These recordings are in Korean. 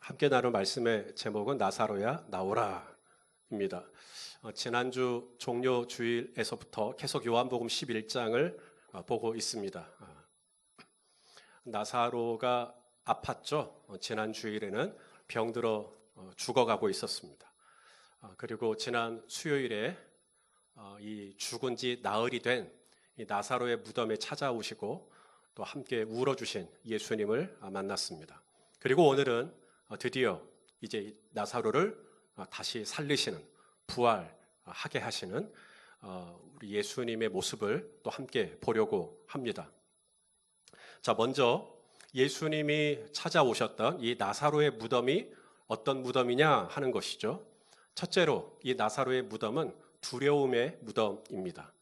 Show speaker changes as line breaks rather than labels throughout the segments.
함께 나눌 말씀의 제목은 나사로야 나오라입니다. 지난주 종료 주일에서부터 계속 요한복음 11장을 보고 있습니다. 나사로가 아팠죠. 지난 주일에는 병들어 죽어가고 있었습니다. 그리고 지난 수요일에 이 죽은 지 나흘이 된 이 나사로의 무덤에 찾아오시고 또 함께 울어주신 예수님을 만났습니다. 그리고 오늘은 드디어 이제 나사로를 다시 살리시는, 부활하게 하시는 우리 예수님의 모습을 또 함께 보려고 합니다. 자, 먼저 예수님이 찾아오셨던 이 나사로의 무덤이 어떤 무덤이냐 하는 것이죠. 첫째로 이 나사로의 무덤은 두려움의 무덤입니다.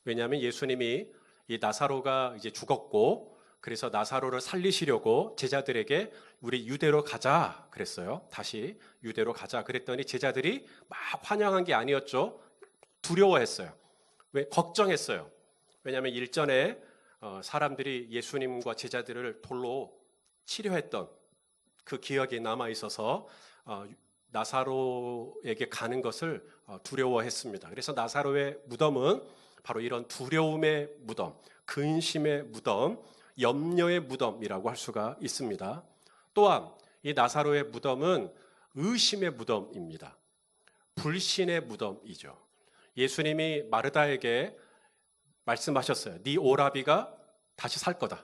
왜냐하면 예수님이 이 나사로가 이제 죽었고, 그래서 나사로를 살리시려고 제자들에게 우리 유대로 가자 그랬어요. 다시 유대로 가자 그랬더니 제자들이 막 환영한 게 아니었죠. 두려워했어요. 왜? 걱정했어요. 왜냐하면 일전에 사람들이 예수님과 제자들을 돌로 치려했던 그 기억이 남아 있어서 나사로에게 가는 것을 두려워했습니다. 그래서 나사로의 무덤은 바로 이런 두려움의 무덤, 근심의 무덤, 염려의 무덤이라고 할 수가 있습니다. 또한 이 나사로의 무덤은 의심의 무덤입니다. 불신의 무덤이죠. 예수님이 마르다에게 말씀하셨어요. 네 오라비가 다시 살 거다.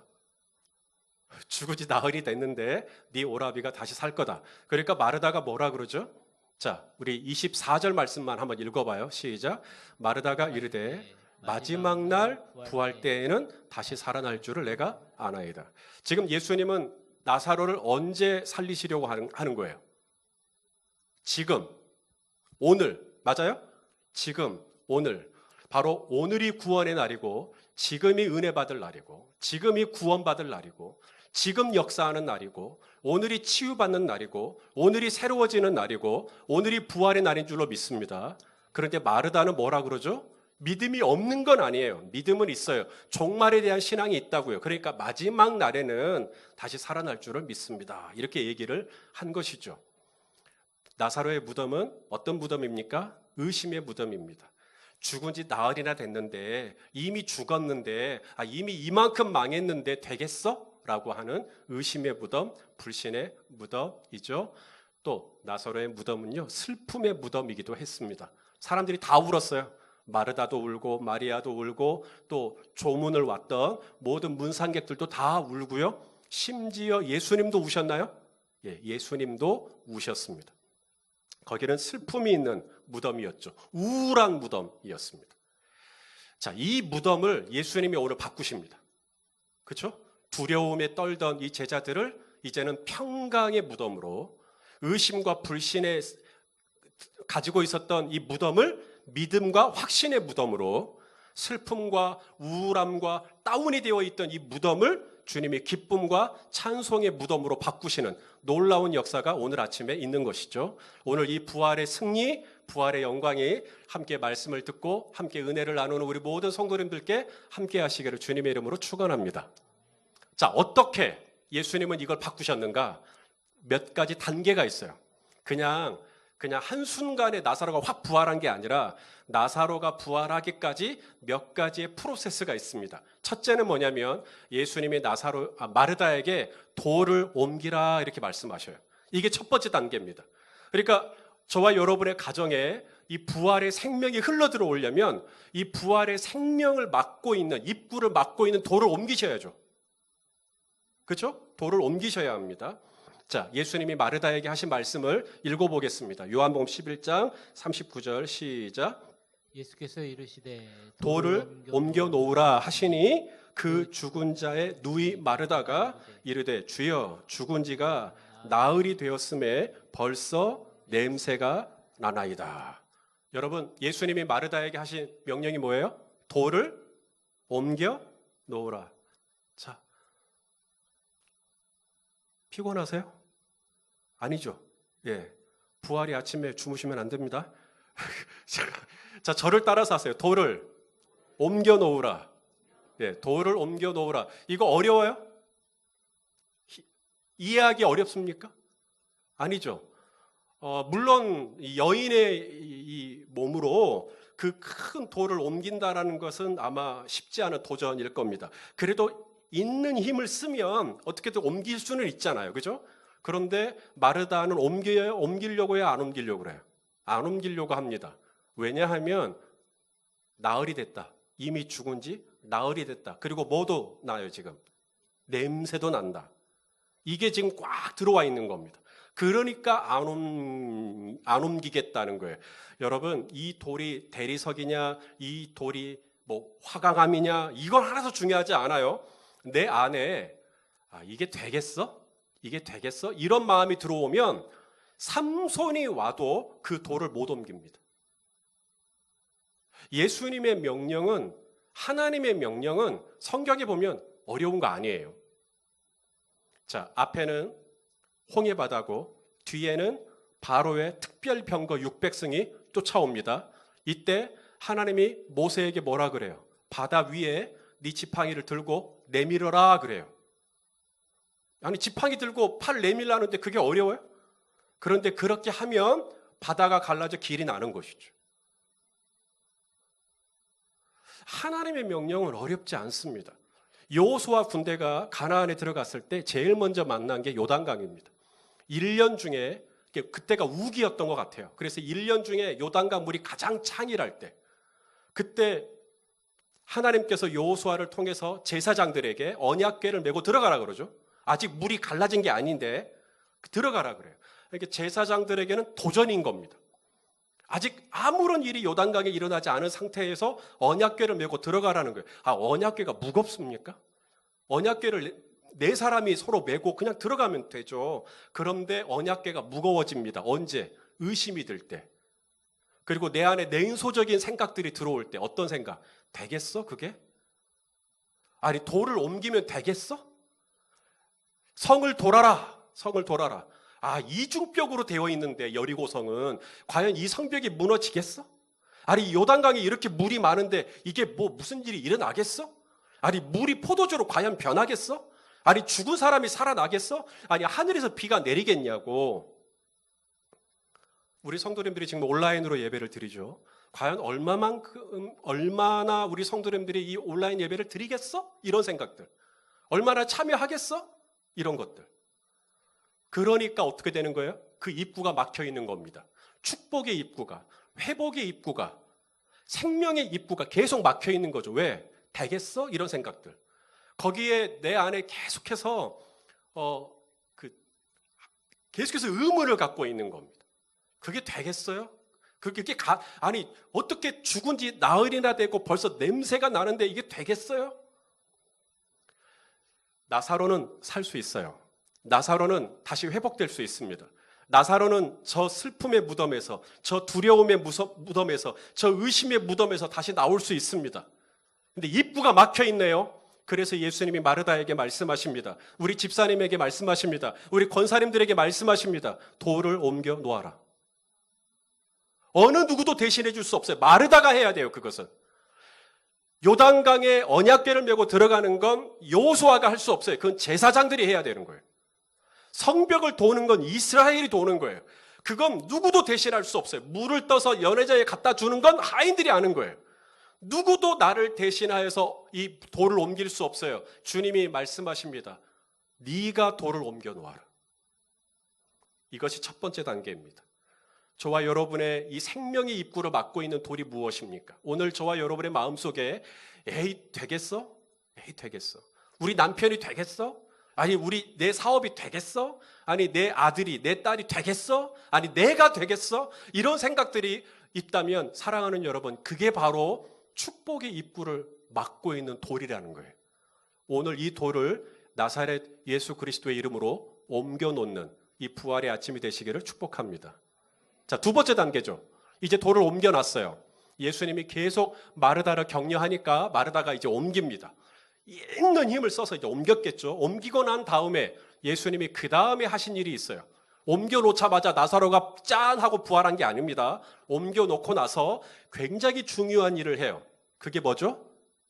죽은 지 나흘이 됐는데 네 오라비가 다시 살 거다. 그러니까 마르다가 뭐라 그러죠? 자, 우리 24절 말씀만 한번 읽어봐요. 시작. 마르다가 이르되 마지막 날 부활 때에는 다시 살아날 줄을 내가 아나이다. 지금 예수님은 나사로를 언제 살리시려고 하는 거예요? 지금, 오늘, 맞아요? 지금, 오늘. 바로 오늘이 구원의 날이고, 지금이 은혜 받을 날이고, 지금이 구원받을 날이고, 지금 역사하는 날이고, 오늘이 치유받는 날이고, 오늘이 새로워지는 날이고, 오늘이 부활의 날인 줄로 믿습니다. 그런데 마르다는 뭐라 그러죠? 믿음이 없는 건 아니에요. 믿음은 있어요. 종말에 대한 신앙이 있다고요. 그러니까 마지막 날에는 다시 살아날 줄을 믿습니다. 이렇게 얘기를 한 것이죠. 나사로의 무덤은 어떤 무덤입니까? 의심의 무덤입니다. 죽은 지 나흘이나 됐는데, 이미 죽었는데, 이미 이만큼 망했는데 되겠어? 라고 하는 의심의 무덤, 불신의 무덤이죠. 또 나사로의 무덤은요, 슬픔의 무덤이기도 했습니다. 사람들이 다 울었어요. 마르다도 울고 마리아도 울고 또 조문을 왔던 모든 문상객들도 다 울고요. 심지어 예수님도 우셨나요? 예, 예수님도 우셨습니다. 거기는 슬픔이 있는 무덤이었죠. 우울한 무덤이었습니다. 자, 이 무덤을 예수님이 오늘 바꾸십니다. 그렇죠? 두려움에 떨던 이 제자들을 이제는 평강의 무덤으로, 의심과 불신에 가지고 있었던 이 무덤을 믿음과 확신의 무덤으로, 슬픔과 우울함과 다운이 되어 있던 이 무덤을 주님이 기쁨과 찬송의 무덤으로 바꾸시는 놀라운 역사가 오늘 아침에 있는 것이죠. 오늘 이 부활의 승리, 부활의 영광이 함께 말씀을 듣고 함께 은혜를 나누는 우리 모든 성도님들께 함께 하시기를 주님의 이름으로 축원합니다. 자, 어떻게 예수님은 이걸 바꾸셨는가? 몇 가지 단계가 있어요. 그냥 한순간에 나사로가 확 부활한 게 아니라 나사로가 부활하기까지 몇 가지의 프로세스가 있습니다. 첫째는 뭐냐면 예수님이 마르다에게 돌을 옮기라 이렇게 말씀하셔요. 이게 첫 번째 단계입니다. 그러니까 저와 여러분의 가정에 이 부활의 생명이 흘러 들어오려면 이 부활의 생명을 막고 있는, 입구를 막고 있는 돌을 옮기셔야죠. 그렇죠? 돌을 옮기셔야 합니다. 자, 예수님이 마르다에게 하신 말씀을 읽어보겠습니다. 요한복음 11장 39절 시작.
예수께서 이르시되
돌을 옮겨 놓으라 하시니 그 죽은 자의 누이 마르다가 이르되 주여 죽은 지가 나흘이 되었음에 벌써 냄새가 나나이다. 여러분, 예수님이 마르다에게 하신 명령이 뭐예요? 돌을 옮겨 놓으라. 자, 피곤하세요? 아니죠. 예. 부활이 아침에 주무시면 안 됩니다. 자, 저를 따라서 하세요. 돌을 옮겨 놓으라. 예, 돌을 옮겨 놓으라. 이거 어려워요? 이해하기 어렵습니까? 아니죠. 물론 이 여인의 이 몸으로 그 큰 돌을 옮긴다라는 것은 아마 쉽지 않은 도전일 겁니다. 그래도 있는 힘을 쓰면 어떻게든 옮길 수는 있잖아요. 그죠? 그런데 마르다는 옮기려고 해요? 안 옮기려고 그래요? 안 옮기려고 합니다. 왜냐하면 나흘이 됐다. 이미 죽은 지 나흘이 됐다. 그리고 뭐도 나요, 지금? 냄새도 난다. 이게 지금 꽉 들어와 있는 겁니다. 그러니까 안 옮기겠다는 거예요. 여러분, 이 돌이 대리석이냐, 이 돌이 뭐 화강암이냐, 이건 하나도 중요하지 않아요. 내 안에 이게 되겠어? 이게 되겠어? 이런 마음이 들어오면 삼손이 와도 그 돌을 못 옮깁니다. 예수님의 명령은, 하나님의 명령은 성경에 보면 어려운 거 아니에요. 자, 앞에는 홍해바다고 뒤에는 바로의 특별 병거 600승이 쫓아옵니다. 이때 하나님이 모세에게 뭐라 그래요? 바다 위에 네 지팡이를 들고 내밀어라 그래요. 아니, 지팡이 들고 팔 내밀라는데 그게 어려워요? 그런데 그렇게 하면 바다가 갈라져 길이 나는 것이죠. 하나님의 명령은 어렵지 않습니다. 여호수아 군대가 가나안에 들어갔을 때 제일 먼저 만난 게 요단강입니다. 1년 중에, 그때가 우기였던 것 같아요. 그래서 1년 중에 요단강 물이 가장 창일할 때, 그때 하나님께서 여호수아를 통해서 제사장들에게 언약궤를 메고 들어가라 그러죠. 아직 물이 갈라진 게 아닌데 들어가라 그래요. 그러니까 제사장들에게는 도전인 겁니다. 아직 아무런 일이 요단강에 일어나지 않은 상태에서 언약궤를 메고 들어가라는 거예요. 언약궤가 무겁습니까? 언약궤를 네 사람이 서로 메고 그냥 들어가면 되죠. 그런데 언약궤가 무거워집니다. 언제? 의심이 들 때. 그리고 내 안에 냉소적인 생각들이 들어올 때. 어떤 생각? 되겠어 그게? 아니, 돌을 옮기면 되겠어? 성을 돌아라. 성을 돌아라. 이중벽으로 되어 있는데 여리고성은 과연 이 성벽이 무너지겠어? 아니, 요단강에 이렇게 물이 많은데 이게 무슨 일이 일어나겠어? 아니, 물이 포도주로 과연 변하겠어? 아니, 죽은 사람이 살아나겠어? 아니, 하늘에서 비가 내리겠냐고. 우리 성도님들이 지금 온라인으로 예배를 드리죠. 과연 얼마나 우리 성도님들이 이 온라인 예배를 드리겠어? 이런 생각들. 얼마나 참여하겠어? 이런 것들. 그러니까 어떻게 되는 거예요? 그 입구가 막혀 있는 겁니다. 축복의 입구가, 회복의 입구가, 생명의 입구가 계속 막혀 있는 거죠. 왜? 되겠어? 이런 생각들. 거기에 내 안에 계속해서 계속해서 의문을 갖고 있는 겁니다. 그게 되겠어요? 아니, 어떻게 죽은 지 나흘이나 되고 벌써 냄새가 나는데 이게 되겠어요? 나사로는 살 수 있어요. 나사로는 다시 회복될 수 있습니다. 나사로는 저 슬픔의 무덤에서, 저 두려움의 무덤에서, 저 의심의 무덤에서 다시 나올 수 있습니다. 근데 입구가 막혀 있네요. 그래서 예수님이 마르다에게 말씀하십니다. 우리 집사님에게 말씀하십니다. 우리 권사님들에게 말씀하십니다. 돌을 옮겨 놓아라. 어느 누구도 대신해 줄 수 없어요. 마르다가 해야 돼요, 그것은. 요단강에 언약궤를 메고 들어가는 건 여호수아가 할 수 없어요. 그건 제사장들이 해야 되는 거예요. 성벽을 도는 건 이스라엘이 도는 거예요. 그건 누구도 대신할 수 없어요. 물을 떠서 연회자에 갖다 주는 건 하인들이 하는 거예요. 누구도 나를 대신하여서 이 돌을 옮길 수 없어요. 주님이 말씀하십니다. 네가 돌을 옮겨 놓아라. 이것이 첫 번째 단계입니다. 저와 여러분의 이 생명의 입구를 막고 있는 돌이 무엇입니까? 오늘 저와 여러분의 마음속에 되겠어? 되겠어. 우리 남편이 되겠어? 아니, 내 사업이 되겠어? 아니, 내 아들이, 내 딸이 되겠어? 아니, 내가 되겠어? 이런 생각들이 있다면 사랑하는 여러분, 그게 바로 축복의 입구를 막고 있는 돌이라는 거예요. 오늘 이 돌을 나사렛 예수 그리스도의 이름으로 옮겨놓는 이 부활의 아침이 되시기를 축복합니다. 자, 두 번째 단계죠. 이제 돌을 옮겨놨어요. 예수님이 계속 마르다를 격려하니까 마르다가 이제 옮깁니다. 있는 힘을 써서 이제 옮겼겠죠. 옮기고 난 다음에 예수님이 그 다음에 하신 일이 있어요. 옮겨놓자마자 나사로가 짠 하고 부활한 게 아닙니다. 옮겨놓고 나서 굉장히 중요한 일을 해요. 그게 뭐죠?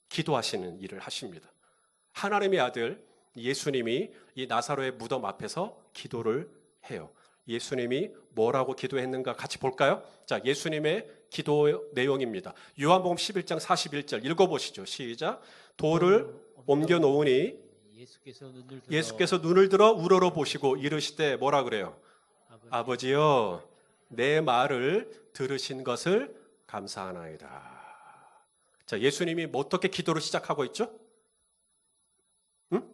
기도하시는 일을 하십니다. 하나님의 아들 예수님이 이 나사로의 무덤 앞에서 기도를 해요. 예수님이 뭐라고 기도했는가 같이 볼까요? 자, 예수님의 기도 내용입니다. 요한복음 11장 41절 읽어보시죠. 시작. 돌을 옮겨 놓으니 예수께서 눈을 들어 우러러 보시고 이르시되 뭐라 그래요? 아버지여, 내 말을 들으신 것을 감사하나이다. 자, 예수님이 어떻게 기도를 시작하고 있죠? 응?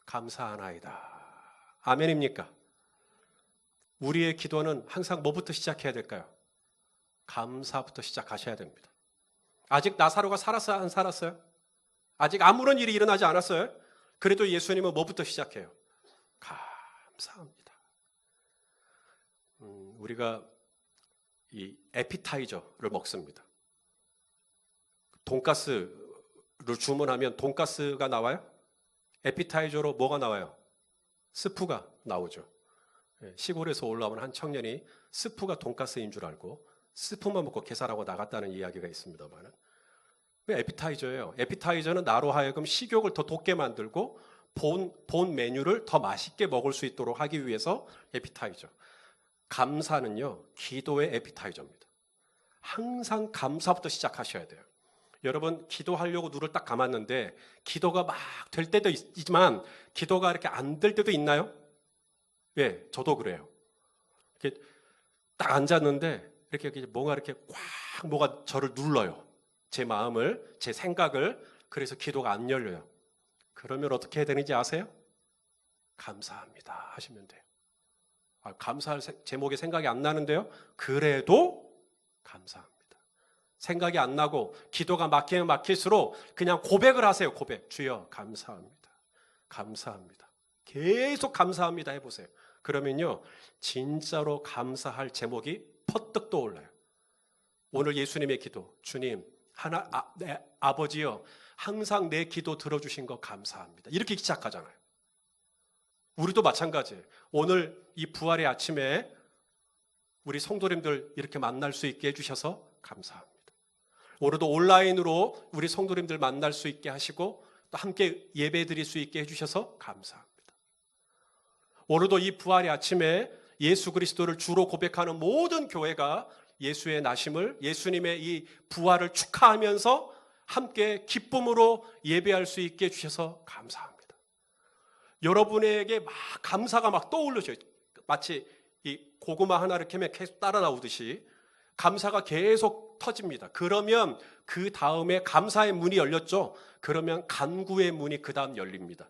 감사하나이다. 아멘입니까? 우리의 기도는 항상 뭐부터 시작해야 될까요? 감사부터 시작하셔야 됩니다. 아직 나사로가 살았어요? 안 살았어요? 아직 아무런 일이 일어나지 않았어요? 그래도 예수님은 뭐부터 시작해요? 감사합니다. 우리가 이 에피타이저를 먹습니다. 돈가스를 주문하면 돈가스가 나와요? 에피타이저로 뭐가 나와요? 스프가 나오죠. 시골에서 올라온 한 청년이 스프가 돈가스인 줄 알고 스프만 먹고 계산하고 나갔다는 이야기가 있습니다만, 에피타이저예요. 에피타이저는 나로 하여금 식욕을 더 돋게 만들고 본 메뉴를 더 맛있게 먹을 수 있도록 하기 위해서 에피타이저. 감사는요, 기도의 에피타이저입니다. 항상 감사부터 시작하셔야 돼요. 여러분, 기도하려고 눈을 딱 감았는데 기도가 막 될 때도 있지만 기도가 이렇게 안 될 때도 있나요? 예, 저도 그래요. 이렇게 딱 앉았는데 이렇게 뭔가 이렇게 꽉 뭐가 저를 눌러요. 제 마음을, 제 생각을. 그래서 기도가 안 열려요. 그러면 어떻게 해야 되는지 아세요? 감사합니다 하시면 돼요. 감사할 제목이 생각이 안 나는데요. 그래도 감사합니다. 생각이 안 나고 기도가 막히면 막힐수록 그냥 고백을 하세요. 고백. 주여 감사합니다. 감사합니다. 계속 감사합니다 해보세요. 그러면요, 진짜로 감사할 제목이 퍼뜩 떠올라요. 오늘 예수님의 기도. 주님, 아버지요, 항상 내 기도 들어주신 거 감사합니다. 이렇게 시작하잖아요. 우리도 마찬가지예요. 오늘 이 부활의 아침에 우리 성도님들 이렇게 만날 수 있게 해주셔서 감사합니다. 오늘도 온라인으로 우리 성도님들 만날 수 있게 하시고 또 함께 예배 드릴 수 있게 해주셔서 감사합니다. 오늘도 이 부활의 아침에 예수 그리스도를 주로 고백하는 모든 교회가 예수의 나심을, 예수님의 이 부활을 축하하면서 함께 기쁨으로 예배할 수 있게 해주셔서 감사합니다. 여러분에게 막 감사가 막 떠오르죠. 마치 이 고구마 하나를 캐면 계속 따라 나오듯이 감사가 계속 터집니다. 그러면 그 다음에 감사의 문이 열렸죠. 그러면 간구의 문이 그 다음 열립니다.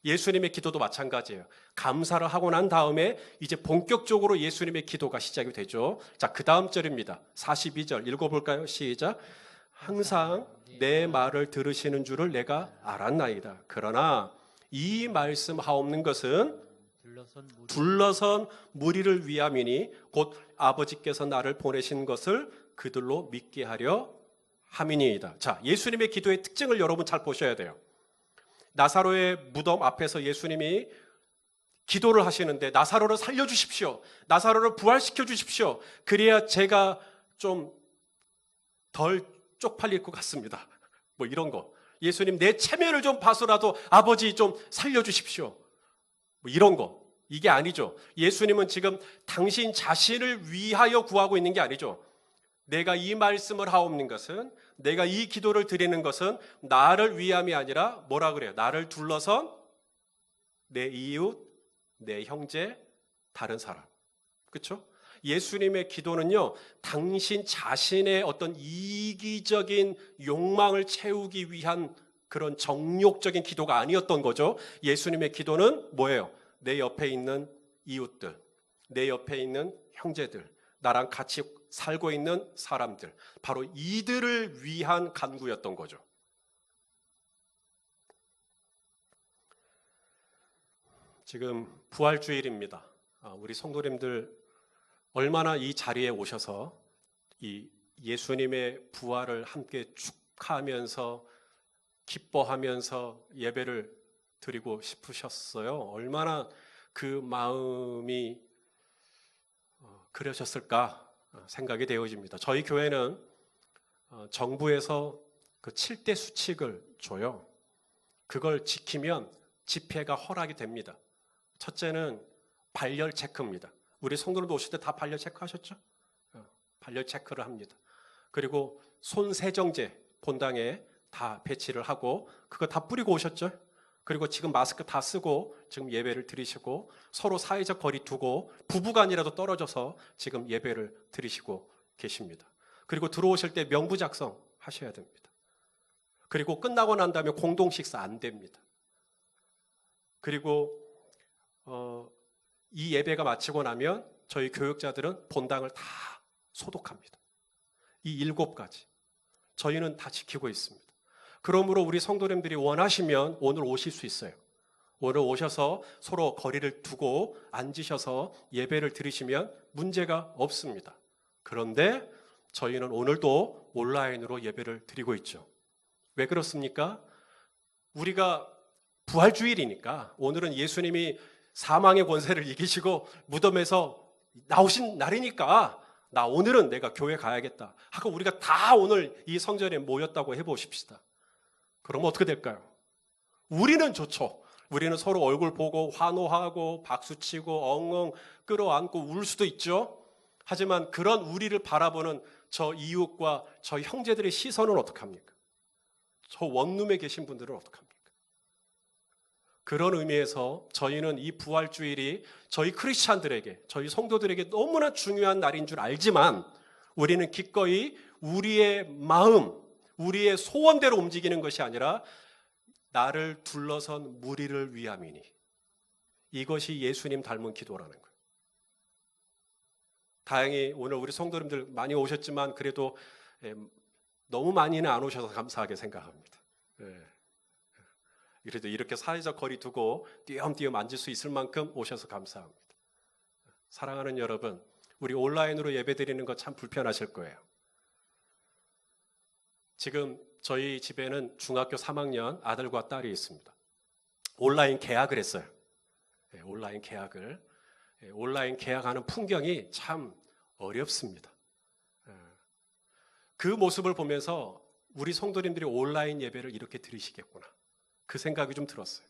예수님의 기도도 마찬가지예요. 감사를 하고 난 다음에 이제 본격적으로 예수님의 기도가 시작이 되죠. 자, 그 다음 절입니다. 42절 읽어볼까요? 시작. 항상 내 말을 들으시는 줄을 내가 알았나이다. 그러나 이 말씀 하옵는 것은 둘러선 무리를 위함이니 곧 아버지께서 나를 보내신 것을 그들로 믿게 하려 함이니이다. 자, 예수님의 기도의 특징을 여러분 잘 보셔야 돼요. 나사로의 무덤 앞에서 예수님이 기도를 하시는데 나사로를 살려주십시오. 나사로를 부활시켜 주십시오. 그래야 제가 좀 덜 쪽팔릴 것 같습니다. 뭐 이런 거. 예수님 내 체면을 좀 봐서라도 아버지 좀 살려주십시오. 뭐 이런 거. 이게 아니죠. 예수님은 지금 당신 자신을 위하여 구하고 있는 게 아니죠. 내가 이 말씀을 하옵는 것은, 내가 이 기도를 드리는 것은 나를 위함이 아니라 뭐라 그래요? 나를 둘러선 내 이웃, 내 형제, 다른 사람. 그렇죠? 예수님의 기도는요, 당신 자신의 어떤 이기적인 욕망을 채우기 위한 그런 정욕적인 기도가 아니었던 거죠. 예수님의 기도는 뭐예요? 내 옆에 있는 이웃들, 내 옆에 있는 형제들, 나랑 같이 살고 있는 사람들, 바로 이들을 위한 간구였던 거죠. 지금 부활주일입니다. 우리 성도님들 얼마나 이 자리에 오셔서 이 예수님의 부활을 함께 축하하면서 기뻐하면서 예배를 드리고 싶으셨어요. 얼마나 그 마음이 그러셨을까 생각이 되어집니다. 저희 교회는 정부에서 그 7대 수칙을 줘요. 그걸 지키면 집회가 허락이 됩니다. 첫째는 발열 체크입니다. 우리 성도님도 오실 때 다 발열 체크하셨죠? 발열 체크를 합니다. 그리고 손 세정제 본당에 다 배치를 하고 그거 다 뿌리고 오셨죠? 그리고 지금 마스크 다 쓰고 지금 예배를 드리시고 서로 사회적 거리 두고 부부간이라도 떨어져서 지금 예배를 드리시고 계십니다. 그리고 들어오실 때 명부 작성 하셔야 됩니다. 그리고 끝나고 난 다음에 공동 식사 안 됩니다. 그리고 이 예배가 마치고 나면 저희 교육자들은 본당을 다 소독합니다. 이 7가지 저희는 다 지키고 있습니다. 그러므로 우리 성도님들이 원하시면 오늘 오실 수 있어요. 오늘 오셔서 서로 거리를 두고 앉으셔서 예배를 드리시면 문제가 없습니다. 그런데 저희는 오늘도 온라인으로 예배를 드리고 있죠. 왜 그렇습니까? 우리가 부활주일이니까 오늘은 예수님이 사망의 권세를 이기시고 무덤에서 나오신 날이니까 나 오늘은 내가 교회 가야겠다 하고 우리가 다 오늘 이 성전에 모였다고 해보십시다. 그럼 어떻게 될까요? 우리는 좋죠. 우리는 서로 얼굴 보고 환호하고 박수치고 엉엉 끌어안고 울 수도 있죠. 하지만 그런 우리를 바라보는 저 이웃과 저 형제들의 시선은 어떡합니까? 저 원룸에 계신 분들은 어떡합니까? 그런 의미에서 저희는 이 부활주일이 저희 크리스찬들에게, 저희 성도들에게 너무나 중요한 날인 줄 알지만 우리는 기꺼이 우리의 마음, 우리의 소원대로 움직이는 것이 아니라 나를 둘러선 무리를 위함이니 이것이 예수님 닮은 기도라는 거예요. 다행히 오늘 우리 성도님들 많이 오셨지만 그래도 너무 많이는 안 오셔서 감사하게 생각합니다. 그래도 이렇게 사회적 거리 두고 띄엄띄엄 앉을 수 있을 만큼 오셔서 감사합니다. 사랑하는 여러분, 우리 온라인으로 예배드리는 거 참 불편하실 거예요. 지금 저희 집에는 중학교 3학년 아들과 딸이 있습니다. 온라인 개학을 했어요. 온라인 개학을. 온라인 개학하는 풍경이 참 어렵습니다. 그 모습을 보면서 우리 성도님들이 온라인 예배를 이렇게 드리시겠구나. 그 생각이 좀 들었어요.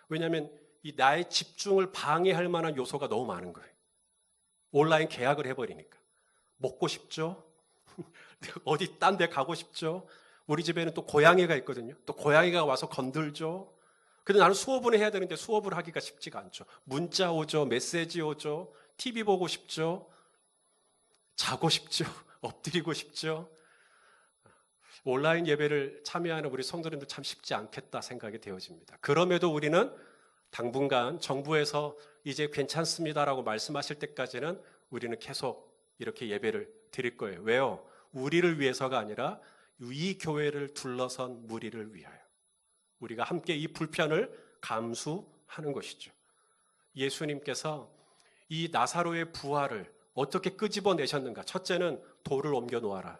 왜냐하면 이 나의 집중을 방해할 만한 요소가 너무 많은 거예요. 온라인 계약을 해버리니까. 먹고 싶죠? 어디 딴 데 가고 싶죠? 우리 집에는 또 고양이가 있거든요. 또 고양이가 와서 건들죠. 근데 나는 수업을 해야 되는데 수업을 하기가 쉽지가 않죠. 문자 오죠. 메시지 오죠. TV 보고 싶죠. 자고 싶죠. 엎드리고 싶죠. 온라인 예배를 참여하는 우리 성도님들 참 쉽지 않겠다 생각이 되어집니다. 그럼에도 우리는 당분간 정부에서 이제 괜찮습니다라고 말씀하실 때까지는 우리는 계속 이렇게 예배를 드릴 거예요. 왜요? 우리를 위해서가 아니라 이 교회를 둘러선 무리를 위하여 우리가 함께 이 불편을 감수하는 것이죠. 예수님께서 이 나사로의 부활을 어떻게 끄집어내셨는가? 첫째는 돌을 옮겨 놓아라.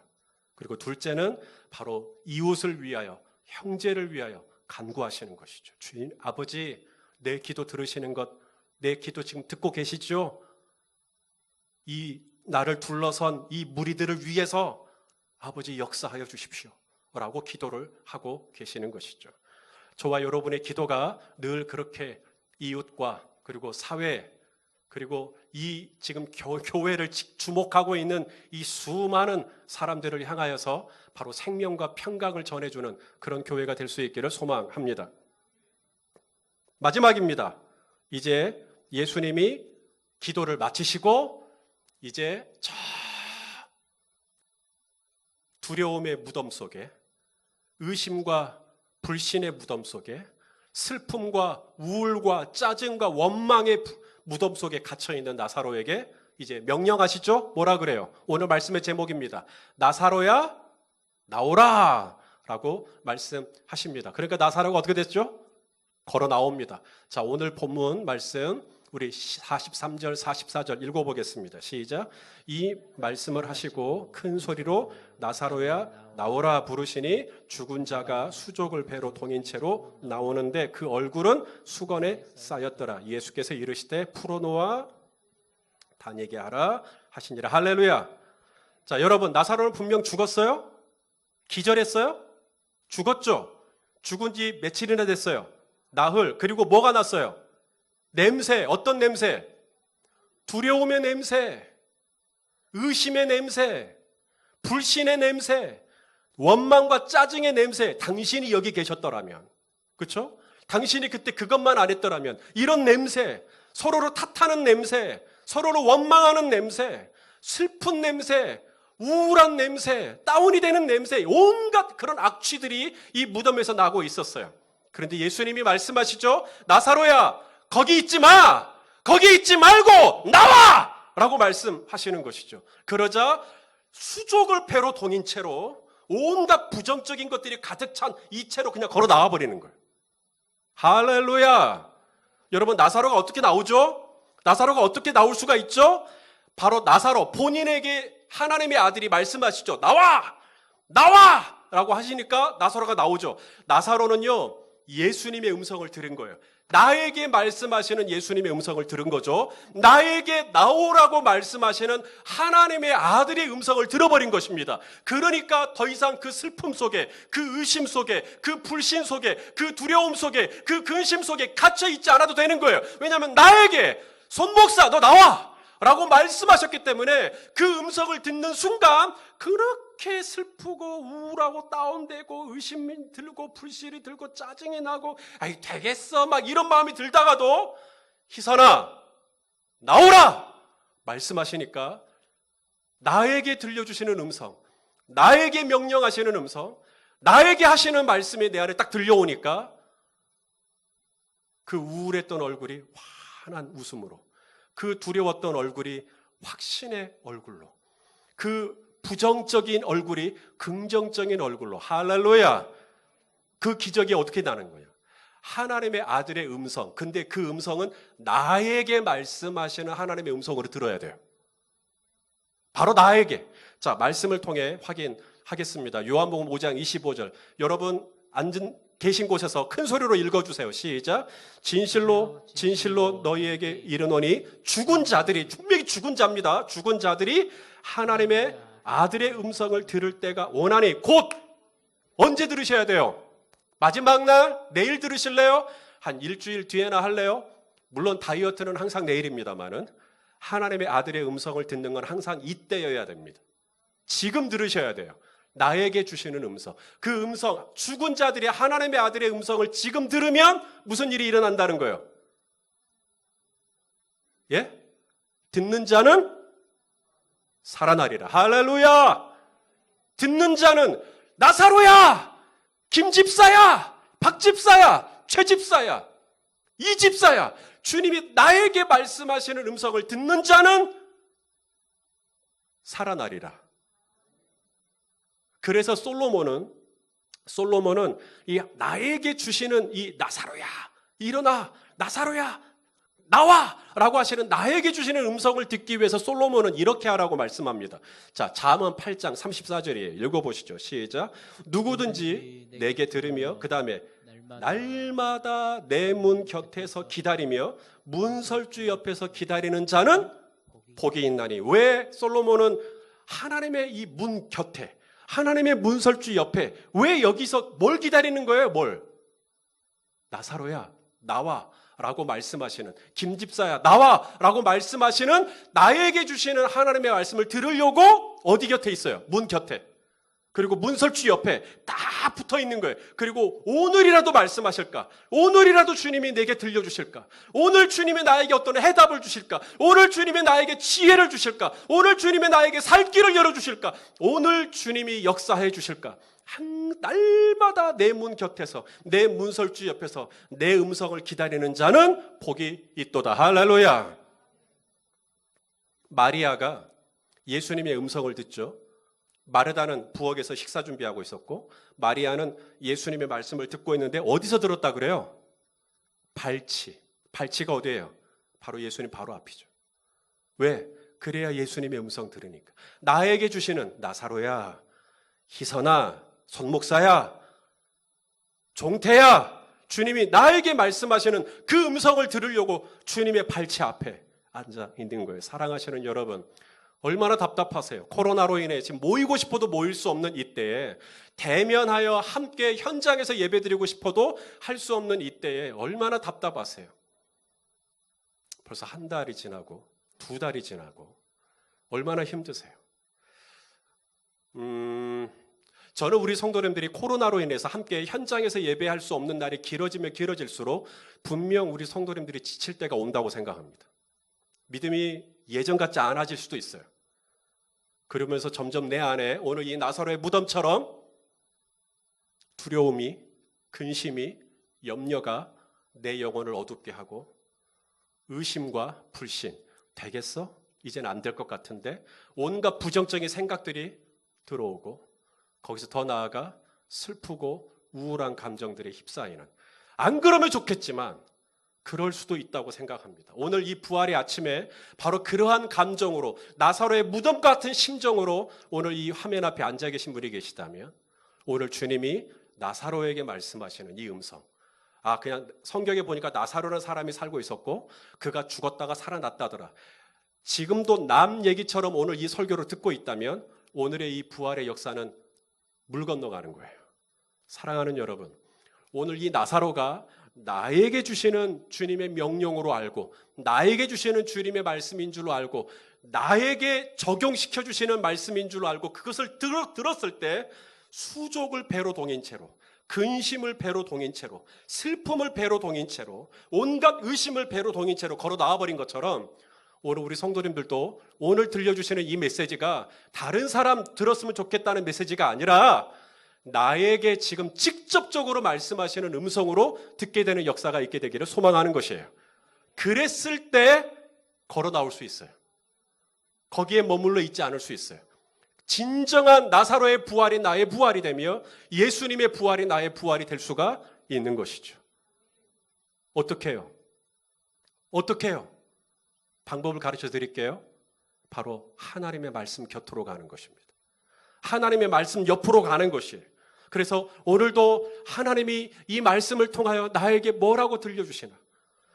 그리고 둘째는 바로 이웃을 위하여, 형제를 위하여 간구하시는 것이죠. 주님, 아버지, 내 기도 들으시는 것, 내 기도 지금 듣고 계시죠? 이 나를 둘러선 이 무리들을 위해서 아버지 역사하여 주십시오. 라고 기도를 하고 계시는 것이죠. 저와 여러분의 기도가 늘 그렇게 이웃과 그리고 사회 그리고 이 지금 교회를 주목하고 있는 이 수많은 사람들을 향하여서 바로 생명과 평강을 전해주는 그런 교회가 될 수 있기를 소망합니다. 마지막입니다. 이제 예수님이 기도를 마치시고 이제 저 두려움의 무덤 속에 의심과 불신의 무덤 속에 슬픔과 우울과 짜증과 원망의 무덤 속에 갇혀있는 나사로에게 이제 명령하시죠? 뭐라 그래요? 오늘 말씀의 제목입니다. 나사로야 나오라 라고 말씀하십니다. 그러니까 나사로가 어떻게 됐죠? 걸어 나옵니다. 자, 오늘 본문 말씀 우리 43절 44절 읽어보겠습니다. 시작. 이 말씀을 하시고 큰 소리로 나사로야 나오라 부르시니 죽은 자가 수족을 배로 동인 채로 나오는데 그 얼굴은 수건에 쌓였더라. 예수께서 이르시되 풀어놓아 다니게 하라 하시니라. 할렐루야. 자, 여러분, 나사로는 분명 죽었어요? 기절했어요? 죽었죠? 죽은 지 며칠이나 됐어요? 나흘. 그리고 뭐가 났어요? 냄새. 어떤 냄새? 두려움의 냄새, 의심의 냄새, 불신의 냄새, 원망과 짜증의 냄새, 당신이 여기 계셨더라면, 그렇죠? 당신이 그때 그것만 안 했더라면, 이런 냄새, 서로를 탓하는 냄새, 서로를 원망하는 냄새, 슬픈 냄새, 우울한 냄새, 다운이 되는 냄새, 온갖 그런 악취들이 이 무덤에서 나고 있었어요. 그런데 예수님이 말씀하시죠. 나사로야, 거기 있지 마! 거기 있지 말고 나와! 라고 말씀하시는 것이죠. 그러자 수족을 배로 동인 채로 온갖 부정적인 것들이 가득 찬 이 채로 그냥 걸어 나와 버리는 거예요. 할렐루야! 여러분, 나사로가 어떻게 나오죠? 나사로가 어떻게 나올 수가 있죠? 바로 나사로 본인에게 하나님의 아들이 말씀하시죠. 나와! 나와! 라고 하시니까 나사로가 나오죠. 나사로는요, 예수님의 음성을 들은 거예요. 나에게 말씀하시는 예수님의 음성을 들은 거죠. 나에게 나오라고 말씀하시는 하나님의 아들의 음성을 들어버린 것입니다. 그러니까 더 이상 그 슬픔 속에, 그 의심 속에, 그 불신 속에, 그 두려움 속에, 그 근심 속에 갇혀 있지 않아도 되는 거예요. 왜냐하면 나에게 손 목사 너 나와! 라고 말씀하셨기 때문에 그 음성을 듣는 순간 그렇게 슬프고 우울하고 다운되고 의심이 들고 불신이 들고 짜증이 나고 아이 되겠어 막 이런 마음이 들다가도 희선아 나오라 말씀하시니까 나에게 들려주시는 음성, 나에게 명령하시는 음성, 나에게 하시는 말씀이 내 안에 딱 들려오니까 그 우울했던 얼굴이 환한 웃음으로, 그 두려웠던 얼굴이 확신의 얼굴로, 그 부정적인 얼굴이 긍정적인 얼굴로, 할렐루야! 그 기적이 어떻게 나는 거예요? 하나님의 아들의 음성. 근데 그 음성은 나에게 말씀하시는 하나님의 음성으로 들어야 돼요. 바로 나에게. 자, 말씀을 통해 확인하겠습니다. 요한복음 5장 25절. 여러분 계신 곳에서 큰 소리로 읽어주세요. 시작. 진실로 진실로 너희에게 이르노니 죽은 자들이, 분명히 죽은 자입니다. 죽은 자들이 하나님의 아들의 음성을 들을 때가 오나니, 곧 언제 들으셔야 돼요? 마지막 날? 내일 들으실래요? 한 일주일 뒤에나 할래요? 물론 다이어트는 항상 내일입니다만은 하나님의 아들의 음성을 듣는 건 항상 이때여야 됩니다. 지금 들으셔야 돼요. 나에게 주시는 음성. 그 음성, 죽은 자들이 하나님의 아들의 음성을 지금 들으면 무슨 일이 일어난다는 거예요? 예? 듣는 자는 살아나리라. 할렐루야! 듣는 자는 나사로야! 김집사야! 박집사야! 최집사야! 이집사야! 주님이 나에게 말씀하시는 음성을 듣는 자는 살아나리라. 그래서 솔로몬은 이 나에게 주시는 이 나사로야 일어나, 나사로야 나와 라고 하시는 나에게 주시는 음성을 듣기 위해서 솔로몬은 이렇게 하라고 말씀합니다. 자, 잠언 8장 34절이에요. 읽어보시죠. 시작. 누구든지 내게 들으며 그 다음에 날마다 내 문 곁에서 기다리며 문설주 옆에서 기다리는 자는 복이 있나니. 왜 솔로몬은 하나님의 이 문 곁에, 하나님의 문설주 옆에, 왜 여기서 뭘 기다리는 거예요? 뭘? 나사로야 나와 라고 말씀하시는, 김집사야 나와 라고 말씀하시는 나에게 주시는 하나님의 말씀을 들으려고 어디 곁에 있어요? 문 곁에. 그리고 문설주 옆에 딱 붙어 있는 거예요. 그리고 오늘이라도 말씀하실까? 오늘이라도 주님이 내게 들려주실까? 오늘 주님이 나에게 어떤 해답을 주실까? 오늘 주님이 나에게 지혜를 주실까? 오늘 주님이 나에게 살 길을 열어주실까? 오늘 주님이 역사해 주실까? 날마다 내 문 곁에서, 내 문설주 옆에서 내 음성을 기다리는 자는 복이 있도다. 할렐루야. 마리아가 예수님의 음성을 듣죠. 마르다는 부엌에서 식사 준비하고 있었고, 마리아는 예수님의 말씀을 듣고 있는데 어디서 들었다 그래요? 발치가 어디예요? 바로 예수님 바로 앞이죠. 왜? 그래야 예수님의 음성 들으니까. 나에게 주시는 나사로야, 희선아, 손목사야, 종태야, 주님이 나에게 말씀하시는 그 음성을 들으려고 주님의 발치 앞에 앉아 있는 거예요. 사랑하시는 여러분, 얼마나 답답하세요? 코로나로 인해 지금 모이고 싶어도 모일 수 없는 이때에, 대면하여 함께 현장에서 예배드리고 싶어도 할 수 없는 이때에 얼마나 답답하세요? 벌써 한 달이 지나고 2달이 지나고 얼마나 힘드세요? 저는 우리 성도님들이 코로나로 인해서 함께 현장에서 예배할 수 없는 날이 길어지면 길어질수록 분명 우리 성도님들이 지칠 때가 온다고 생각합니다. 믿음이 예전 같지 않아질 수도 있어요. 그러면서 점점 내 안에 오늘 이 나사로의 무덤처럼 두려움이, 근심이, 염려가 내 영혼을 어둡게 하고 의심과 불신, 되겠어? 이젠 안 될 것 같은데 온갖 부정적인 생각들이 들어오고 거기서 더 나아가 슬프고 우울한 감정들에 휩싸이는, 안 그러면 좋겠지만 그럴 수도 있다고 생각합니다. 오늘 이 부활의 아침에 바로 그러한 감정으로 나사로의 무덤 같은 심정으로 오늘 이 화면 앞에 앉아 계신 분이 계시다면 오늘 주님이 나사로에게 말씀하시는 이 음성, 그냥 성경에 보니까 나사로라는 사람이 살고 있었고 그가 죽었다가 살아났다더라. 지금도 남 얘기처럼 오늘 이 설교를 듣고 있다면 오늘의 이 부활의 역사는 물 건너가는 거예요. 사랑하는 여러분, 오늘 이 나사로가 나에게 주시는 주님의 명령으로 알고 나에게 주시는 주님의 말씀인 줄로 알고 나에게 적용시켜 주시는 말씀인 줄로 알고 그것을 들었을 때 수족을 배로 동인 채로, 근심을 배로 동인 채로, 슬픔을 배로 동인 채로, 온갖 의심을 배로 동인 채로 걸어 나와버린 것처럼 오늘 우리 성도님들도 오늘 들려주시는 이 메시지가 다른 사람 들었으면 좋겠다는 메시지가 아니라 나에게 지금 직접적으로 말씀하시는 음성으로 듣게 되는 역사가 있게 되기를 소망하는 것이에요. 그랬을 때 걸어 나올 수 있어요. 거기에 머물러 있지 않을 수 있어요. 진정한 나사로의 부활이 나의 부활이 되며 예수님의 부활이 나의 부활이 될 수가 있는 것이죠. 어떻게 해요? 어떻게 해요? 방법을 가르쳐 드릴게요. 바로 하나님의 말씀 곁으로 가는 것입니다. 하나님의 말씀 옆으로 가는 것이에요. 그래서 오늘도 하나님이 이 말씀을 통하여 나에게 뭐라고 들려주시나,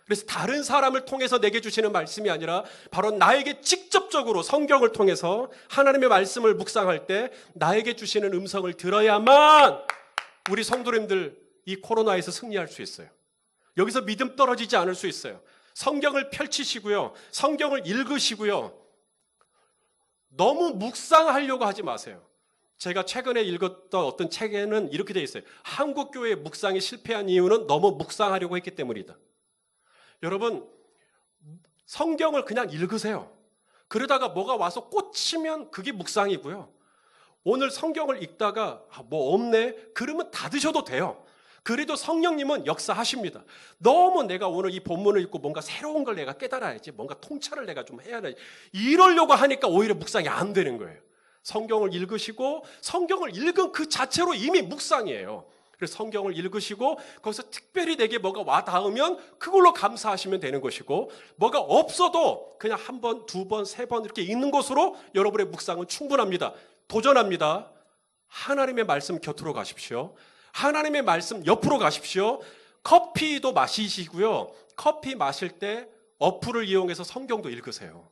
그래서 다른 사람을 통해서 내게 주시는 말씀이 아니라 바로 나에게 직접적으로 성경을 통해서 하나님의 말씀을 묵상할 때 나에게 주시는 음성을 들어야만 우리 성도님들 이 코로나에서 승리할 수 있어요. 여기서 믿음 떨어지지 않을 수 있어요. 성경을 펼치시고요, 성경을 읽으시고요, 너무 묵상하려고 하지 마세요. 제가 최근에 읽었던 어떤 책에는 이렇게 되어 있어요. 한국 교회 묵상이 실패한 이유는 너무 묵상하려고 했기 때문이다. 여러분, 성경을 그냥 읽으세요. 그러다가 뭐가 와서 꽂히면 그게 묵상이고요. 오늘 성경을 읽다가 뭐 없네? 그러면 닫으셔도 돼요. 그래도 성령님은 역사하십니다. 너무 내가 오늘 이 본문을 읽고 뭔가 새로운 걸 내가 깨달아야지, 뭔가 통찰을 내가 좀 해야 돼, 이러려고 하니까 오히려 묵상이 안 되는 거예요. 성경을 읽으시고 성경을 읽은 그 자체로 이미 묵상이에요. 그래서 성경을 읽으시고 거기서 특별히 내게 뭐가 와 닿으면 그걸로 감사하시면 되는 것이고, 뭐가 없어도 그냥 한 번, 두 번, 세 번 이렇게 읽는 것으로 여러분의 묵상은 충분합니다. 도전합니다. 하나님의 말씀 곁으로 가십시오. 하나님의 말씀 옆으로 가십시오. 커피도 마시시고요, 커피 마실 때 어플을 이용해서 성경도 읽으세요.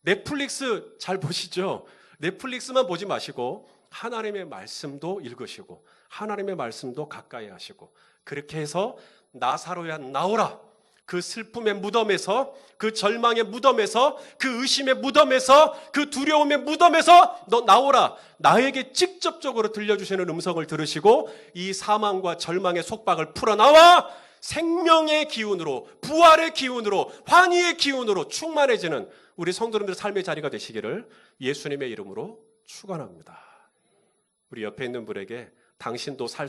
넷플릭스 잘 보시죠? 넷플릭스만 보지 마시고 하나님의 말씀도 읽으시고 하나님의 말씀도 가까이 하시고, 그렇게 해서 나사로야 나오라, 그 슬픔의 무덤에서, 그 절망의 무덤에서, 그 의심의 무덤에서, 그 두려움의 무덤에서 너 나오라, 나에게 직접적으로 들려주시는 음성을 들으시고 이 사망과 절망의 속박을 풀어나와 생명의 기운으로, 부활의 기운으로, 환희의 기운으로 충만해지는 우리 성도님들 삶의 자리가 되시기를 예수님의 이름으로 축원합니다. 우리 옆에 있는 분에게 당신도 살